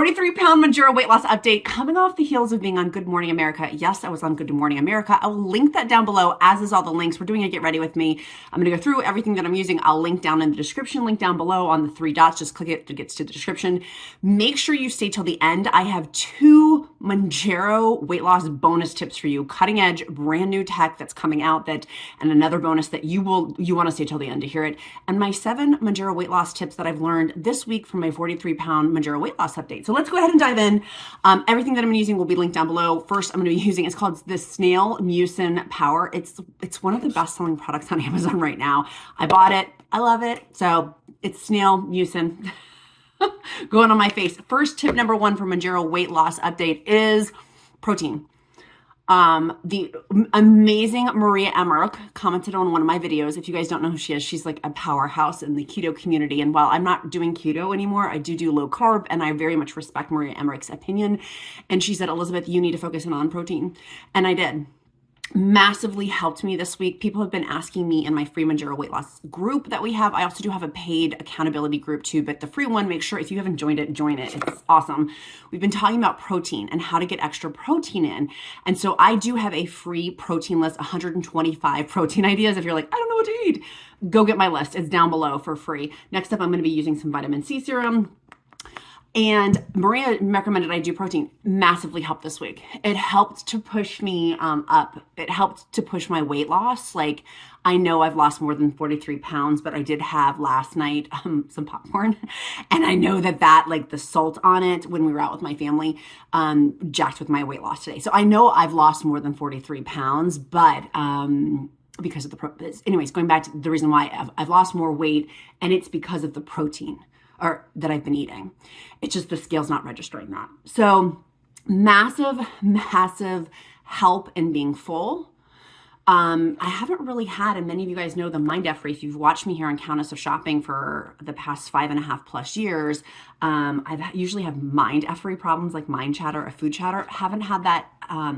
43-pound Mounjaro weight loss update coming off the heels of being on Good Morning America. Yes, I was on Good Morning America. I will link that down below, as is all the links. We're doing a Get Ready With Me. I'm going to go through everything that I'm using. I'll link down in the description, link down below on the 3 dots. Just click it, it gets to the description. Make sure you stay till the end. I have 2 Mounjaro weight loss bonus tips for you. Cutting edge, brand new tech that's coming out, and another bonus that you want to stay till the end to hear it. And my 7 Mounjaro weight loss tips that I've learned this week from my 43-pound Mounjaro weight loss update. So let's go ahead and dive in. Everything that I'm using will be linked down below. First, I'm going to be using, it's called the Snail Mucin Power. It's one of the best-selling products on Amazon right now. I bought it. I love it. So it's Snail Mucin going on my face. First tip number 1 for Mounjaro weight loss update is protein. The amazing Maria Emmerich commented on one of my videos. If you guys don't know who she is, she's like a powerhouse in the keto community. And while I'm not doing keto anymore, I do low carb, and I very much respect Maria Emmerich's opinion. And she said, Elizabeth, you need to focus in on protein. And I did. Massively helped me this week. People have been asking me in my free Mounjaro weight loss group that we have. I also do have a paid accountability group too, but the free one, make sure if you haven't joined it, join it. It's awesome. We've been talking about protein and how to get extra protein in. And so I do have a free protein list, 125 protein ideas. If you're like, I don't know what to eat, go get my list. It's down below for free. Next up, I'm going to be using some vitamin C serum. And Maria recommended I do protein. Massively helped this week. It helped to push me up. It helped to push my weight loss. Like, I know I've lost more than 43 pounds, but I did have last night some popcorn. And I know that like the salt on it when we were out with my family jacked with my weight loss today. So I know I've lost more than 43 pounds, but because of anyways, going back to the reason why I've lost more weight, and it's because of the protein that I've been eating. It's just the scale's not registering that. So massive help in being full. I haven't really had, and many of you guys know the Mind F-Free. If you've watched me here on Countess of Shopping for the past 5.5+ years, I've usually have Mind F-Free problems like mind chatter or food chatter. Haven't had that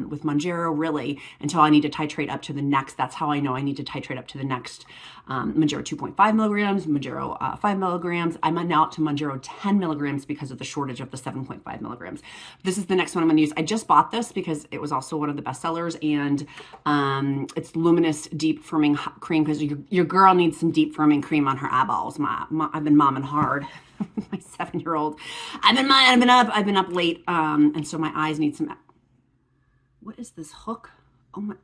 with Mounjaro really until I need to titrate up to the next. That's how I know I need to titrate up to the next Mounjaro 2.5 milligrams, Mounjaro 5 milligrams. I'm now up to Mounjaro 10 milligrams because of the shortage of the 7.5 milligrams. This is the next one I'm going to use. I just bought this because it was also one of the best sellers, and it's Luminous Deep Firming Cream, because your girl needs some deep firming cream on her eyeballs. I've been momming hard. My 7-year-old. I've been up late, and so my eyes need some. What is this hook? Oh my!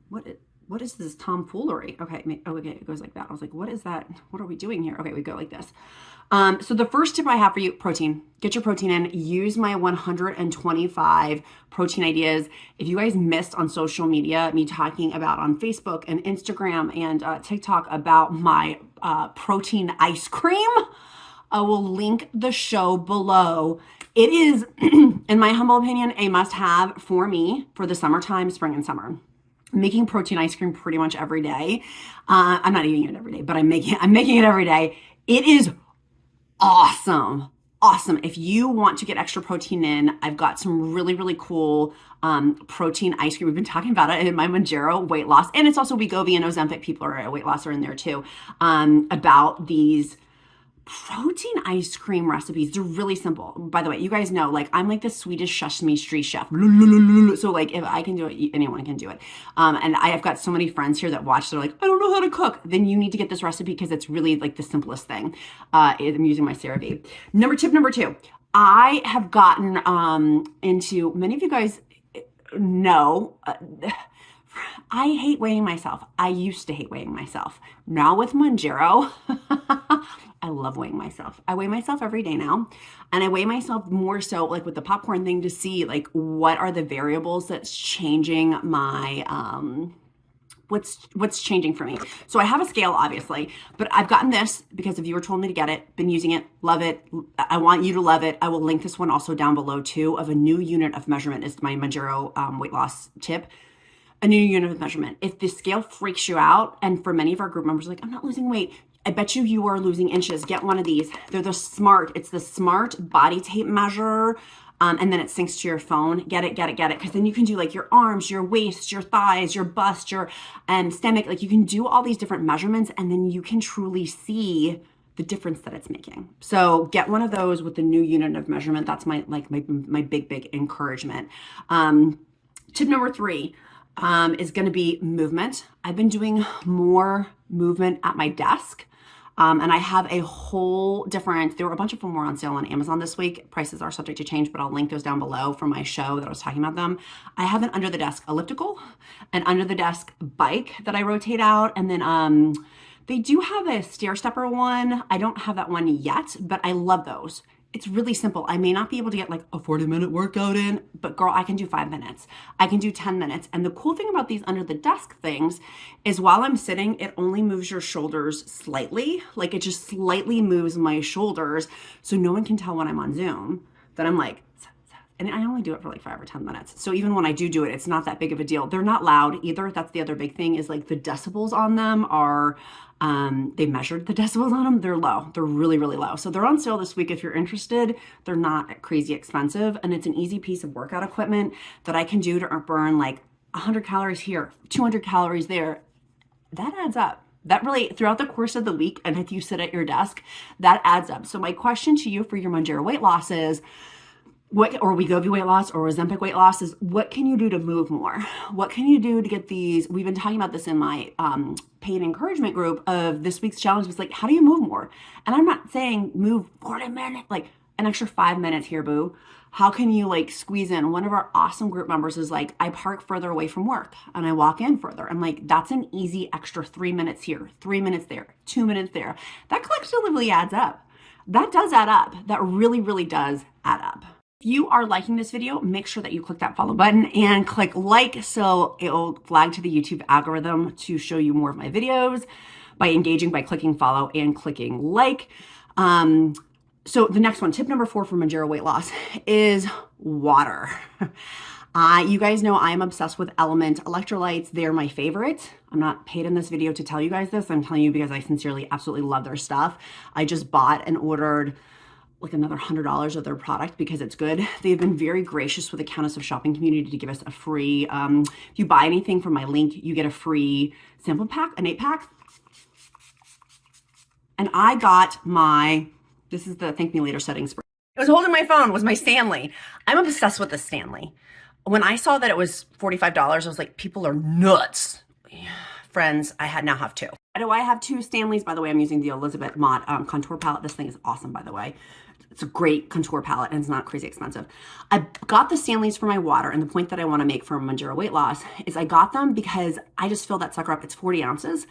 What is this tomfoolery? Okay, okay, it goes like that. I was like, what is that? What are we doing here? Okay, we go like this. So the first tip I have for you: protein. Get your protein in. Use my 125 protein ideas. If you guys missed on social media me talking about on Facebook and Instagram and TikTok about my protein ice cream, I will link the show below. It is, in my humble opinion, a must-have for me for the summertime, spring and summer. Making protein ice cream pretty much every day. I'm not eating it every day, but I'm making it every day. It is awesome. Awesome. If you want to get extra protein in, I've got some really cool protein ice cream. We've been talking about it in my Mounjaro weight loss, and it's also WEGOVY and ozempic people are weight loss are in there too, about these protein ice cream recipes. They're really simple. By the way, you guys know, like, I'm like the Swedish Sesame Street chef. So like, if I can do it, anyone can do it. And I've got so many friends here that watch. They're like, I don't know how to cook. Then you need to get this recipe because it's really like the simplest thing. I'm using my CeraVe. Tip number 2. I have gotten into, many of you guys know, I hate weighing myself. I used to hate weighing myself. Now with Mounjaro, I love weighing myself. I weigh myself every day now, and I weigh myself more so like with the popcorn thing to see like what are the variables that's changing my what's changing for me. So I have a scale obviously, but I've gotten this because a viewer told me to get it, been using it, love it. I want you to love it. I will link this one also down below too, of a new unit of measurement is my Mounjaro weight loss tip. A new unit of measurement. If the scale freaks you out, and for many of our group members, like, I'm not losing weight, I bet you are losing inches. Get one of these. They're it's the smart body tape measure. And then it syncs to your phone. Get it. Because then you can do like your arms, your waist, your thighs, your bust, your stomach. Like, you can do all these different measurements, and then you can truly see the difference that it's making. So get one of those with the new unit of measurement. That's my big encouragement. Tip number 3 is going to be movement. I've been doing more movement at my desk. And I have a whole different, there were a bunch of them were on sale on Amazon this week. Prices are subject to change, but I'll link those down below from my show that I was talking about them. I have an under the desk elliptical, an under the desk bike that I rotate out. And then they do have a stair stepper one. I don't have that one yet, but I love those. It's really simple. I may not be able to get like a 40-minute workout in, but girl, I can do 5 minutes. I can do 10 minutes. And the cool thing about these under the desk things is while I'm sitting, it only moves your shoulders slightly. Like it just slightly moves my shoulders. So no one can tell when I'm on Zoom that I'm like, and I only do it for like 5 or 10 minutes. So even when I do it, it's not that big of a deal. They're not loud either. That's the other big thing is like the decibels on them are, they measured the decibels on them. They're low. They're really, really low. So they're on sale this week. If you're interested, they're not crazy expensive. And it's an easy piece of workout equipment that I can do to burn like 100 calories here, 200 calories there. That adds up. That really, throughout the course of the week, and if you sit at your desk, that adds up. So my question to you for your Mounjaro weight loss is, or WEGOVY weight loss or Ozempic weight loss is what can you do to move more? What can you do to get these? We've been talking about this in my paid encouragement group of this week's challenge was like, how do you move more? And I'm not saying move 40 minutes, like an extra 5 minutes here, boo. How can you like squeeze in? One of our awesome group members is like, I park further away from work and I walk in further. I'm like, that's an easy extra 3 minutes here, 3 minutes there, 2 minutes there. That collectively adds up. That does add up. That really, really does add up. If you are liking this video, make sure that you click that follow button and click like so it'll flag to the YouTube algorithm to show you more of my videos by engaging, by clicking follow and clicking like. So the next one, tip number 4 for Mounjaro weight loss is water. You guys know I am obsessed with Element electrolytes. They're my favorite. I'm not paid in this video to tell you guys this. I'm telling you because I sincerely absolutely love their stuff. I just bought and ordered like another $100 of their product because it's good. They've been very gracious with the Countess of shopping community to give us a free, if you buy anything from my link, you get a free sample pack, an 8-pack. And I got this is the thank me later setting spray. I was holding my phone, was my Stanley. I'm obsessed with the Stanley. When I saw that it was $45, I was like, people are nuts. Friends, I now have 2. Why do I have 2 Stanleys? By the way, I'm using the Elizabeth Mott contour palette. This thing is awesome, by the way. It's a great contour palette and it's not crazy expensive. I got the Stanleys for my water, and the point that I want to make for Mounjaro weight loss is I got them because I just fill that sucker up. It's 40 ounces.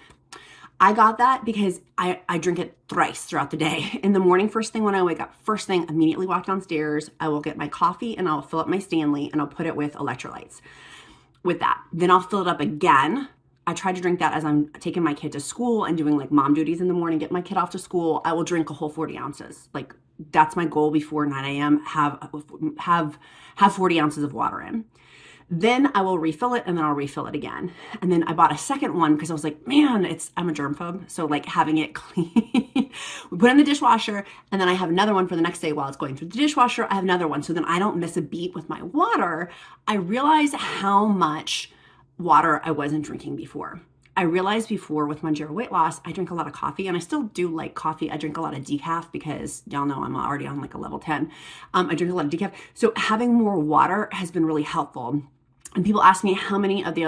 I got that because I drink it thrice throughout the day. In the morning, first thing when I wake up, first thing, immediately walk downstairs. I will get my coffee and I'll fill up my Stanley and I'll put it with electrolytes. With that, then I'll fill it up again. I try to drink that as I'm taking my kid to school and doing like mom duties in the morning, get my kid off to school. I will drink a whole 40 ounces. Like that's my goal before 9 a.m. Have 40 ounces of water in. Then I will refill it and then I'll refill it again. And then I bought a second one because I was like, man, I'm a germphobe. So like having it clean, we put it in the dishwasher, and then I have another one for the next day while it's going through the dishwasher. I have another one. So then I don't miss a beat with my water. I realized how much water I wasn't drinking before. I realized before with Mounjaro weight loss, I drink a lot of coffee, and I still do like coffee. I drink a lot of decaf because y'all know I'm already on like a level 10. I drink a lot of decaf. So having more water has been really helpful. And people ask me how many of the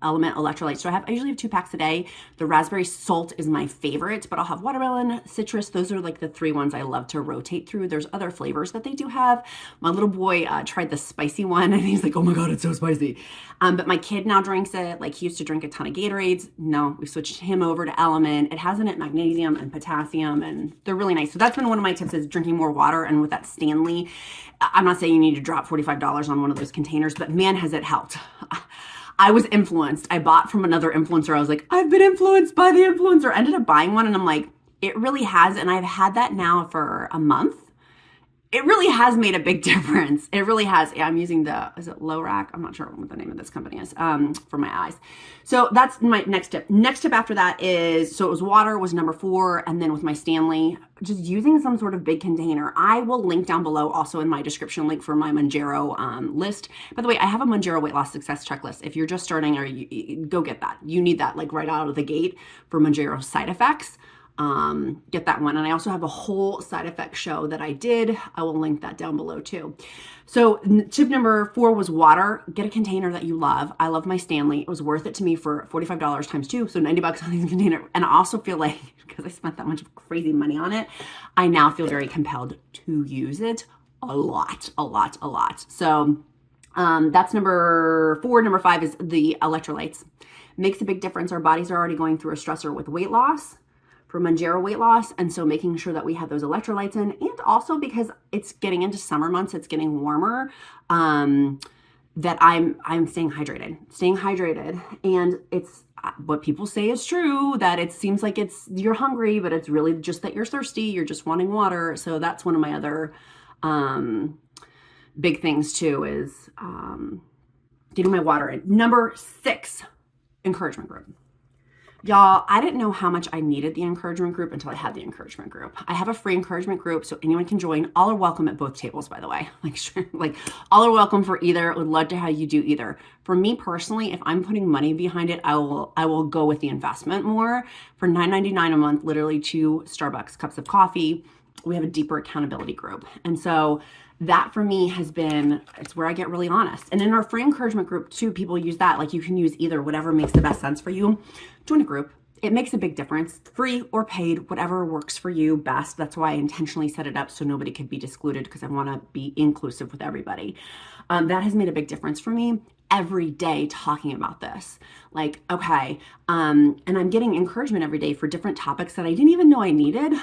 Element electrolytes do I have. I usually have 2 packs a day. The raspberry salt is my favorite, but I'll have watermelon, citrus. Those are like the 3 ones I love to rotate through. There's other flavors that they do have. My little boy tried the spicy one and he's like, oh my God, it's so spicy. But my kid now drinks it. Like he used to drink a ton of Gatorades. No, we switched him over to Element. It has in it magnesium and potassium, and they're really nice. So that's been one of my tips, is drinking more water. And with that Stanley, I'm not saying you need to drop $45 on one of those containers, but man, has it helped. I was influenced. I bought from another influencer. I was like, I've been influenced by the influencer. I ended up buying one and I'm like, it really has. And I've had that now for a month. It really has made a big difference. It really has. Yeah, I'm using is it Low Rack? I'm not sure what the name of this company is, for my eyes. So that's my next tip. Next tip after that is, so it was water was number 4. And then with my Stanley, just using some sort of big container. I will link down below also in my description link for my Mounjaro list. By the way, I have a Mounjaro weight loss success checklist. If you're just starting, or you go get that. You need that like right out of the gate for Mounjaro side effects. get that one. And I also have a whole side effect show that I did. I will link that down below too. So tip number 4 was water. Get a container that you love. I love my Stanley. It was worth it to me for $45 times 2, so $90 on these container. And I also feel like, because I spent that much crazy money on it, I now feel very compelled to use it a lot. So that's number 4. Number 5 is the electrolytes. Makes a big difference. Our bodies are already going through a stressor with weight loss, for Mounjaro weight loss, and so making sure that we have those electrolytes in, and also because it's getting into summer months, it's getting warmer, that I'm staying hydrated, and it's what people say is true, that it seems like you're hungry, but it's really just that you're thirsty, you're just wanting water. So that's one of my other big things too, is getting my water in. Number 6, encouragement group. Y'all, I didn't know how much I needed the encouragement group until I had the encouragement group. I have a free encouragement group, so anyone can join. All are welcome at both tables, by the way. Like all are welcome for either. Would love to have you do either. For me personally, if I'm putting money behind it, I will go with the investment more. For $9.99 a month, literally 2 Starbucks cups of coffee, we have a deeper accountability group. And so that for me has been, it's where I get really honest. And in our free encouragement group too, people use that. Like you can use either, whatever makes the best sense for you. Join a group. It makes a big difference. Free or paid, whatever works for you best. That's why I intentionally set it up so nobody could be excluded, because I want to be inclusive with everybody. That has made a big difference for me. Every day talking about this, like, okay, and I'm getting encouragement every day for different topics that I didn't even know I needed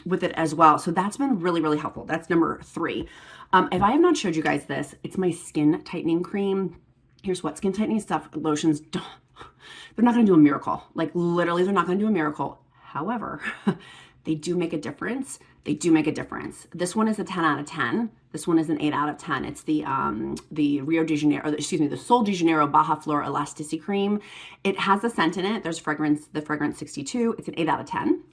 with it as well. So that's been really, really helpful. That's number 3. If I have not showed you guys this, it's my skin tightening cream. Here's what: skin tightening stuff, lotions, they're not going to do a miracle. Like literally, they're not going to do a miracle. However, they do make a difference. They do make a difference. This one is a 10 out of 10. This one is an 8 out of 10. It's the the Sol de Janeiro Baja Flor Elasticity Cream. It has a scent in it. There's the fragrance 62. It's an 8 out of 10.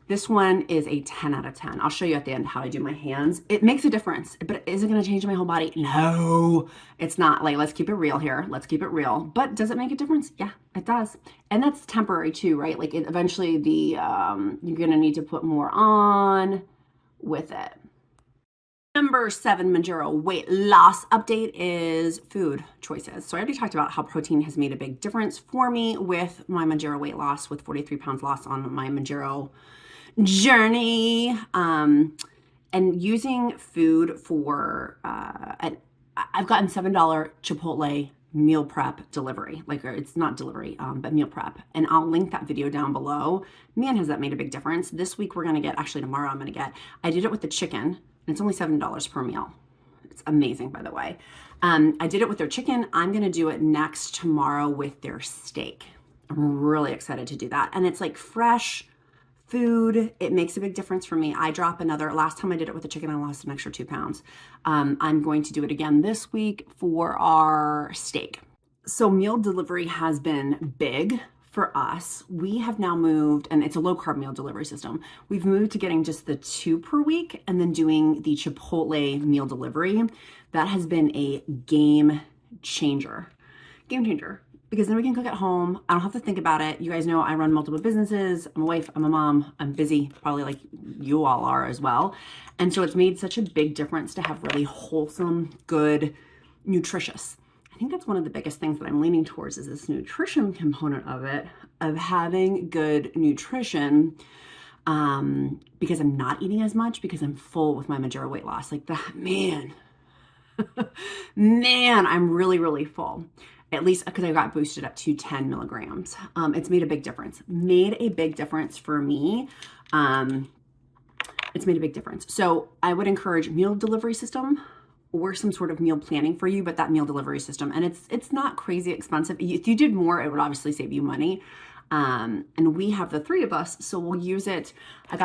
This one is a 10 out of 10. I'll show you at the end how I do my hands. It makes a difference, but is it going to change my whole body? No, it's not. Like, let's keep it real here. Let's keep it real. But does it make a difference? Yeah, it does. And that's temporary too, right? Like eventually you're going to need to put more on with it. Number 7 Mounjaro weight loss update is food choices. So I already talked about how protein has made a big difference for me with my Mounjaro weight loss, with 43 pounds loss on my Mounjaro journey, and using food for, I've gotten $7 Chipotle meal prep delivery. Like, it's not delivery, but meal prep. And I'll link that video down below. Man, has that made a big difference. This week we're going to get, actually tomorrow I'm going to get, I did it with the chicken, and it's only $7 per meal. It's amazing, by the way. I did it with their chicken. I'm going to do it next tomorrow with their steak. I'm really excited to do that. And it's like fresh food. It makes a big difference for me. I drop last time I did it with the chicken, I lost an extra 2 pounds. I'm going to do it again this week for our steak. So meal delivery has been big for us. We have now moved, and it's a low carb meal delivery system. We've moved to getting just the 2 per week and then doing the Chipotle meal delivery. That has been a game changer. Because then we can cook at home. I don't have to think about it. You guys know I run multiple businesses. I'm a wife, I'm a mom, I'm busy, probably like you all are as well. And so it's made such a big difference to have really wholesome, good, nutritious. I think that's one of the biggest things that I'm leaning towards, is this nutrition component of it, of having good nutrition, because I'm not eating as much, because I'm full with my Mounjaro weight loss. Like that, man, I'm really, really full. At least because I got boosted up to 10 milligrams. It's made a big difference. Made a big difference for me. It's made a big difference. So I would encourage meal delivery system or some sort of meal planning for you, but that meal delivery system. And it's not crazy expensive. If you did more, it would obviously save you money. And we have the 3 of us, so we'll use it. We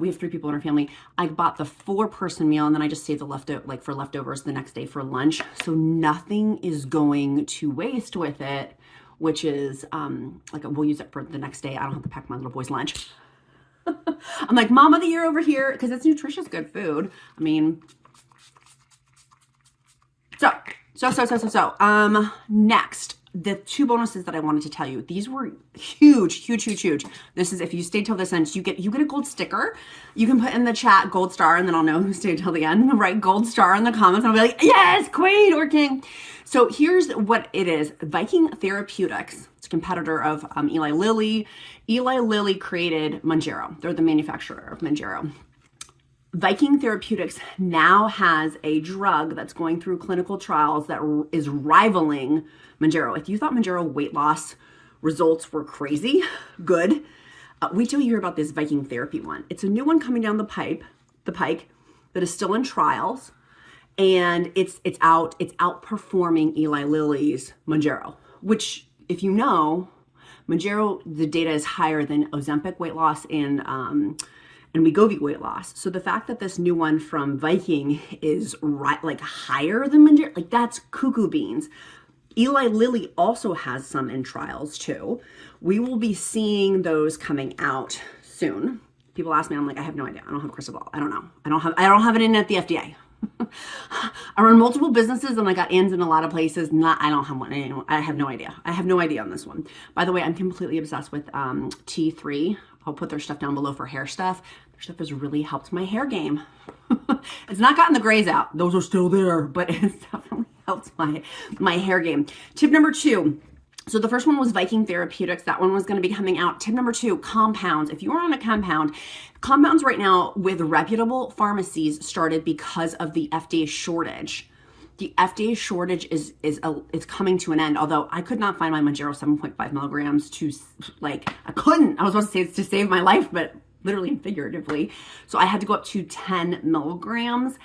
have 3 people in our family. I bought the 4-person meal, and then I just saved the leftovers the next day for lunch. So nothing is going to waste with it, which is, we'll use it for the next day. I don't have to pack my little boy's lunch. I'm like, Mom of the Year over here, because it's nutritious, good food. I mean, next, the two bonuses that I wanted to tell you, these were huge, huge, huge, huge. This is, if you stay till this end, you get a gold sticker. You can put in the chat gold star, and then I'll know who stayed till the end. Write gold star in the comments, and I'll be like, yes, queen or king. So here's what it is. Viking Therapeutics, it's a competitor of Eli Lilly. Eli Lilly created Mounjaro. They're the manufacturer of Mounjaro. Viking Therapeutics now has a drug that's going through clinical trials that is rivaling Mounjaro. If you thought Mounjaro weight loss results were crazy, good. Wait till you hear about this Viking Therapy one. It's a new one coming down the pike that is still in trials, and it's outperforming Eli Lilly's Mounjaro, which, if you know, Mounjaro, the data is higher than Ozempic weight loss and WEGOVY weight loss. So the fact that this new one from Viking is higher than Mounjaro, like that's cuckoo beans. Eli Lilly also has some in trials too. We will be seeing those coming out soon. People ask me, I'm like, I have no idea. I don't have a crystal ball. I don't know. I don't have it in at the FDA. I run multiple businesses and I got ins in a lot of places. I don't have one. I have no idea. I have no idea on this one. By the way, I'm completely obsessed with T3. I'll put their stuff down below for hair stuff. Their stuff has really helped my hair game. It's not gotten the grays out. Those are still there, but it's definitely helped my hair game. Tip number 2. So the first one was Viking Therapeutics. That one was going to be coming out. Tip number 2, compounds. If you are on a compounds right now with reputable pharmacies started because of the FDA shortage. The FDA shortage is coming to an end. Although I could not find my Mounjaro 7.5 milligrams I was supposed to say it's to save my life, but literally and figuratively. So I had to go up to 10 milligrams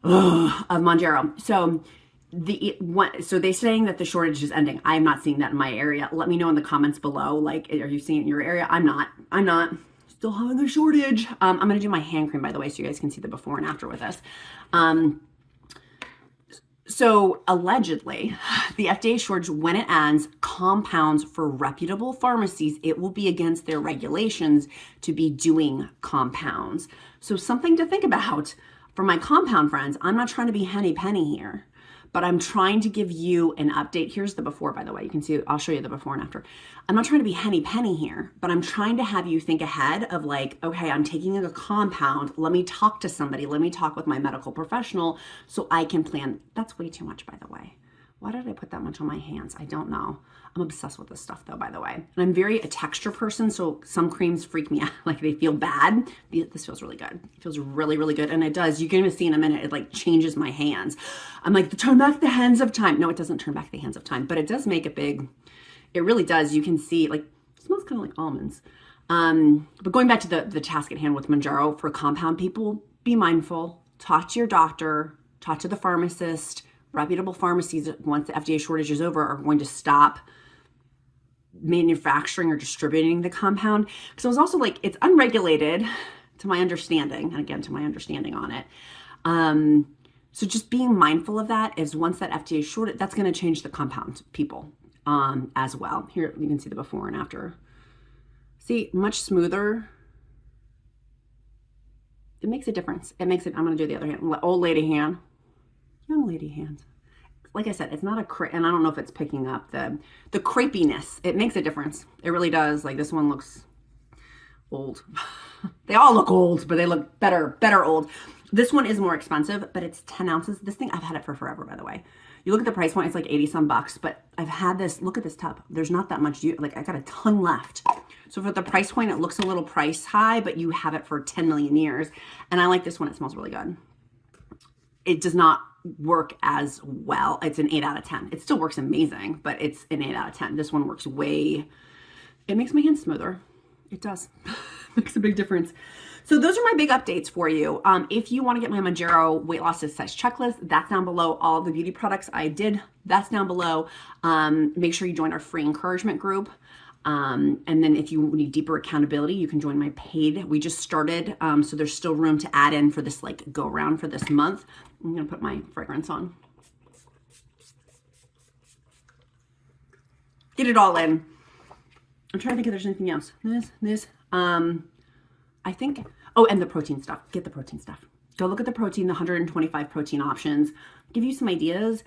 of Mounjaro. So they're saying that the shortage is ending. I am not seeing that in my area. Let me know in the comments below. Like, are you seeing it in your area? I'm not. Still having a shortage. I'm going to do my hand cream, by the way, so you guys can see the before and after with this. So allegedly, the FDA shortage, when it ends, compounds for reputable pharmacies, it will be against their regulations to be doing compounds. So something to think about for my compound friends. I'm not trying to be henny penny here, but I'm trying to give you an update. Here's the before, by the way. You can see, I'll show you the before and after. I'm not trying to be henny penny here, but I'm trying to have you think ahead of like, okay, I'm taking a compound. Let me talk to somebody. Let me talk with my medical professional so I can plan. That's way too much, by the way. Why did I put that much on my hands? I don't know. I'm obsessed with this stuff though, by the way. And I'm very a texture person, so some creams freak me out, like they feel bad. This feels really good. It feels really, really good. And it does, you can even see in a minute, it like changes my hands. I'm like, turn back the hands of time. No, it doesn't turn back the hands of time, but it does make a big, it really does. You can see, like, it smells kind of like almonds. But going back to the task at hand with Mounjaro for compound people, be mindful, talk to your doctor, talk to the pharmacist. Reputable pharmacies, once the FDA shortage is over, are going to stop manufacturing or distributing the compound. Because it was also like, it's unregulated to my understanding, and again, to my understanding on it. So just being mindful of that is once that FDA shortage, that's going to change the compound people as well. Here, you can see the before and after. See, much smoother. It makes a difference. It makes it, I'm going to do the other hand, old lady hand. Young lady hands. Like I said, it's not and I don't know if it's picking up the crepiness. It makes a difference. It really does. Like this one looks old. They all look old, but they look better old. This one is more expensive, but it's 10 ounces. This thing, I've had it for forever, by the way. You look at the price point, it's like 80 some bucks, but I've had this, look at this tub. There's not that much, like I got a ton left. So for the price point, it looks a little price high, but you have it for 10 million years. And I like this one. It smells really good. It does not work as well. It's an 8 out of 10. It still works amazing, but it's an 8 out of 10. This one works it makes my hands smoother. It does. Makes a big difference. So those are my big updates for you. If you want to get my Mounjaro weight loss success checklist, that's down below. All the beauty products I did, that's down below. Make sure you join our free encouragement group. And then if you need deeper accountability, you can join my paid. We just started, so there's still room to add in for this like go around for this month. I'm gonna put my fragrance on. Get it all in. I'm trying to think if there's anything else. This. I think, oh, and the protein stuff. Get the protein stuff. Go look at the protein, the 125 protein options. Give you some ideas.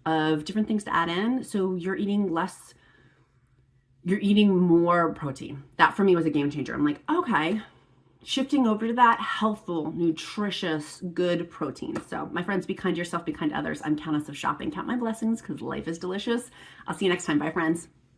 of different things to add in. So you're eating less, you're eating more protein. That for me was a game changer. I'm like, okay, shifting over to that healthful, nutritious, good protein. So my friends, be kind to yourself, be kind to others. I'm Countess of Shopping. Count my blessings because life is delicious. I'll see you next time. Bye, friends.